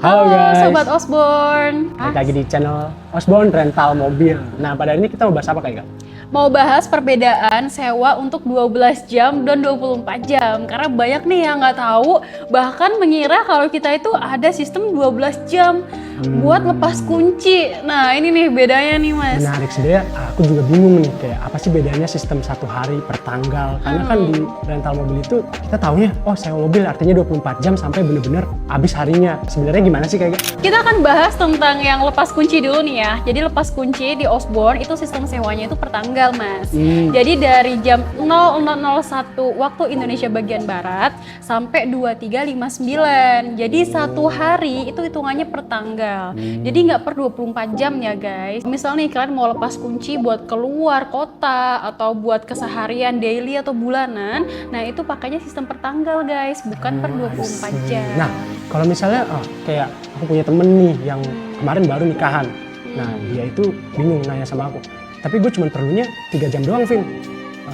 Halo guys, Sobat Osborn. balik lagi di channel Osborn Rental Mobil. Nah, pada hari ini kita mau bahas apa Kak? Mau bahas perbedaan sewa untuk 12 jam dan 24 jam. Karena banyak nih yang nggak tahu, bahkan mengira kalau kita itu ada sistem 12 jam buat lepas kunci. Nah, ini nih bedanya nih Mas. Menarik sebenarnya, aku juga bingung nih kayak apa sih bedanya sistem satu hari per tanggal. Karena kan di rental mobil itu kita taunya, oh sewa mobil artinya 24 jam sampai bener-bener habis harinya. Sebenarnya gimana sih Kak? Kita akan bahas tentang yang lepas kunci dulu nih ya. Jadi lepas kunci di Osborn itu sistem sewanya itu per tanggal Mas. Jadi dari jam 00.01 waktu Indonesia bagian Barat sampai 23.59. Jadi satu hari itu hitungannya per tanggal. Jadi nggak per 24 jam ya guys. Misal nih kalian mau lepas kunci buat keluar kota atau buat keseharian daily atau bulanan, nah itu pakainya sistem per tanggal guys, bukan per 24 jam. Nah, kalau misalnya kayak aku punya temen nih yang kemarin baru nikahan. Nah, dia itu bingung nanya sama aku. Tapi gue cuma perlunya 3 jam doang, Vin.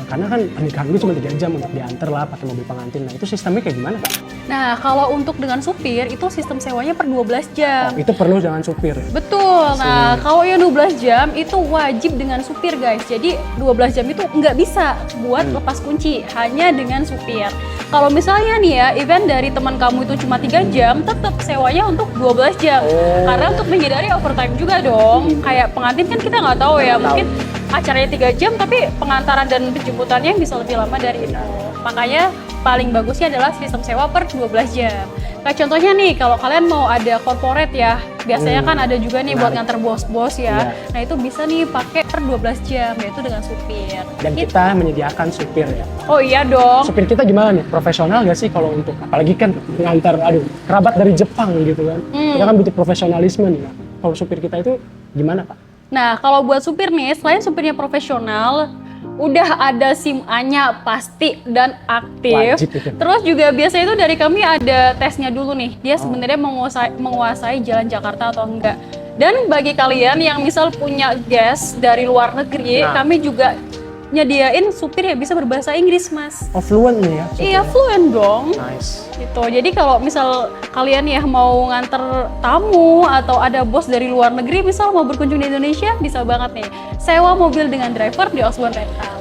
Karena kan pernikahan gue cuma 3 jam untuk diantar lah pakai mobil pengantin. Nah, itu sistemnya kayak gimana, Kak? Nah, kalau untuk dengan supir itu sistem sewanya per 12 jam. Oh, itu perlu dengan supir. Betul. Nah, kalau yang 12 jam itu wajib dengan supir, guys. Jadi 12 jam itu nggak bisa buat lepas kunci, hanya dengan supir. Kalau misalnya nih ya, event dari teman kamu itu cuma 3 jam, tetap sewanya untuk 12 jam. Karena untuk menghindari overtime juga dong. Kayak pengantin kan kita nggak tahu ya, mungkin acaranya 3 jam tapi pengantaran dan penjemputannya bisa lebih lama dari itu. Makanya paling bagusnya adalah sistem sewa per 12 jam. Kayak contohnya nih, kalau kalian mau ada corporate ya, biasanya kan ada juga nih buat nganter bos-bos ya. Nah itu bisa nih pakai per 12 jam, yaitu dengan supir. Dan kita menyediakan supir ya. Oh iya dong. Supir kita gimana nih? Profesional gak sih kalau untuk, apalagi kan ngantar, kerabat dari Jepang gitu kan. Kita kan butuh profesionalisme nih. Kalau supir kita itu gimana Pak? Nah kalau buat supir nih, selain supirnya profesional, udah ada SIM A-nya pasti dan aktif. Wajib itu. Terus juga biasanya itu dari kami ada tesnya dulu nih. Dia sebenarnya menguasai jalan Jakarta atau enggak. Dan bagi kalian yang misal punya guest dari luar negeri, kami juga nyediain supir yang bisa berbahasa Inggris, Mas. Oh, fluent nih ya? Iya, fluent dong. Nice. Gitu. Jadi kalau misal kalian ya mau nganter tamu atau ada bos dari luar negeri misal mau berkunjung di Indonesia, bisa banget nih sewa mobil dengan driver di Osborn Rental.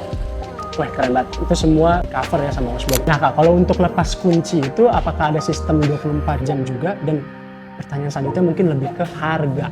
Wah, keren banget. Itu semua cover ya sama Osborn. Nah Kak, kalau untuk lepas kunci itu apakah ada sistem 24 jam juga? Dan pertanyaan selanjutnya mungkin lebih ke harga.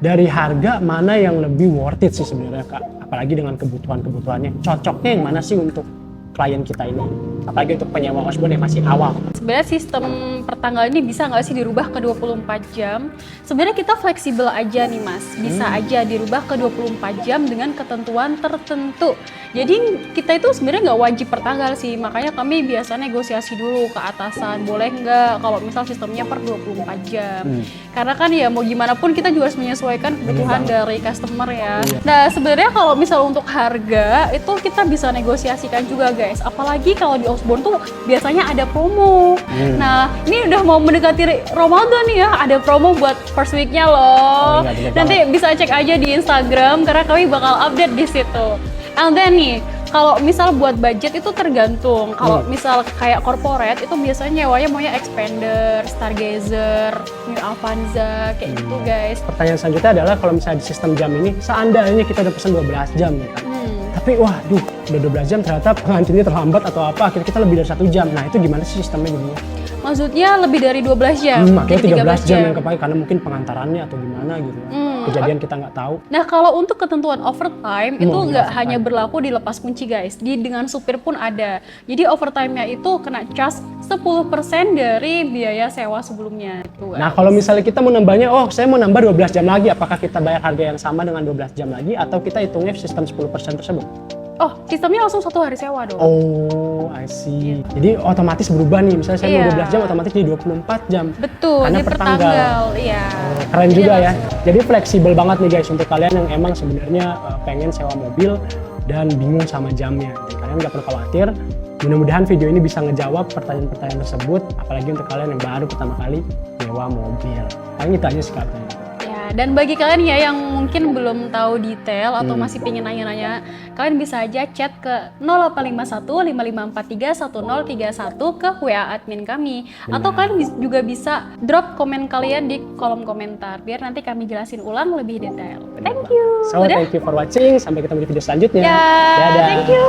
Dari harga mana yang lebih worth it sih sebenarnya Kak? Apalagi dengan kebutuhannya. Cocoknya yang mana sih untuk klien kita ini? Apalagi untuk penyewa Osborn yang masih awal. Sebenarnya sistem pertanggal ini bisa nggak sih dirubah ke 24 jam? Sebenarnya kita fleksibel aja nih Mas. Bisa aja dirubah ke 24 jam dengan ketentuan tertentu. Jadi kita itu sebenarnya nggak wajib per tanggal sih. Makanya kami biasa negosiasi dulu ke atasan. Boleh nggak kalau misal sistemnya per 24 jam. Karena kan ya mau gimana pun kita juga harus menyesuaikan kebutuhan dari customer ya. Nah sebenarnya kalau misal untuk harga itu kita bisa negosiasikan juga guys. Apalagi kalau di Osborn tuh biasanya ada promo. Nah ini udah mau mendekati Ramadan nih ya, ada promo buat first week-nya loh. Nanti bisa cek aja di Instagram karena kami bakal update di situ. And then nih, kalau misal buat budget itu tergantung. Kalau misal kayak corporate itu biasanya nyewanya maunya Expander, Stargazer, New Avanza kayak gitu guys. Pertanyaan selanjutnya adalah kalau misalnya di sistem jam ini seandainya kita udah pesen 12 jam ya kan. Tapi waduh, udah 12 jam ternyata pengantinnya terlambat atau apa, akhirnya kita lebih dari 1 jam. Nah itu gimana sih sistemnya jadinya? Maksudnya lebih dari 12 jam? Makanya 13 jam yang kepakai karena mungkin pengantarannya atau gimana gitu ya. Kejadian kita nggak tahu. Nah kalau untuk ketentuan overtime itu nggak hanya berlaku di lepas kunci guys, dengan supir pun ada. Jadi overtime-nya itu kena charge 10% dari biaya sewa sebelumnya. Itu, nah kalau misalnya kita mau nambahnya, oh saya mau nambah 12 jam lagi, apakah kita bayar harga yang sama dengan 12 jam lagi atau kita hitungnya sistem 10% tersebut? Oh, sistemnya langsung 1 hari sewa dong. Oh, I see. Jadi otomatis berubah nih, misalnya saya mau 12 jam otomatis jadi 24 jam. Betul, karena di per tanggal. Iya. Keren jadi juga ya. Jadi fleksibel banget nih guys untuk kalian yang emang sebenarnya pengen sewa mobil dan bingung sama jamnya. Jadi kalian nggak perlu khawatir. Mudah-mudahan video ini bisa ngejawab pertanyaan-pertanyaan tersebut, apalagi untuk kalian yang baru pertama kali nyewa mobil. Paling itu aja sih Kak. dan bagi kalian ya yang mungkin belum tahu detail atau masih pengen nanya-nanya, kalian bisa aja chat ke 0851 5543 1031 ke WA admin kami. Atau kalian juga bisa drop komen kalian di kolom komentar, biar nanti kami jelasin ulang lebih detail. Thank you. So, thank you for watching. Sampai ketemu di video selanjutnya. Ya, Dadah. thank you.